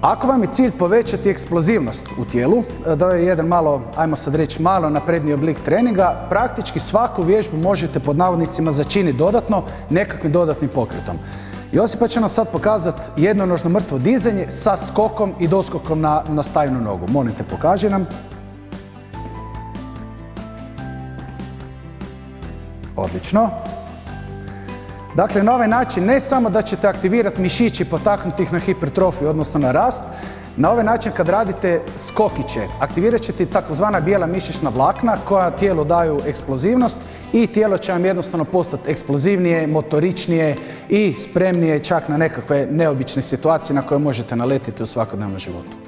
Ako vam je cilj povećati eksplozivnost u tijelu, da je jedan malo, ajmo sad reći, malo napredniji oblik treninga, praktički svaku vježbu možete pod navodnicima začiniti dodatno nekakvim dodatnim pokretom. Josipa će nam sad pokazati jednonožno mrtvo dizanje sa skokom i doskokom na stajnu nogu. Molim te, pokaži nam. Odlično. Dakle, na ovaj način ne samo da ćete aktivirati mišići i potaknuti ih na hipertrofiju, odnosno na rast, na ovaj način kad radite skokiće, aktivirat ćete takozvana bijela mišićna vlakna koja tijelu daju eksplozivnost i tijelo će vam jednostavno postati eksplozivnije, motoričnije i spremnije čak na nekakve neobične situacije na koje možete naletiti u svakodnevnom životu.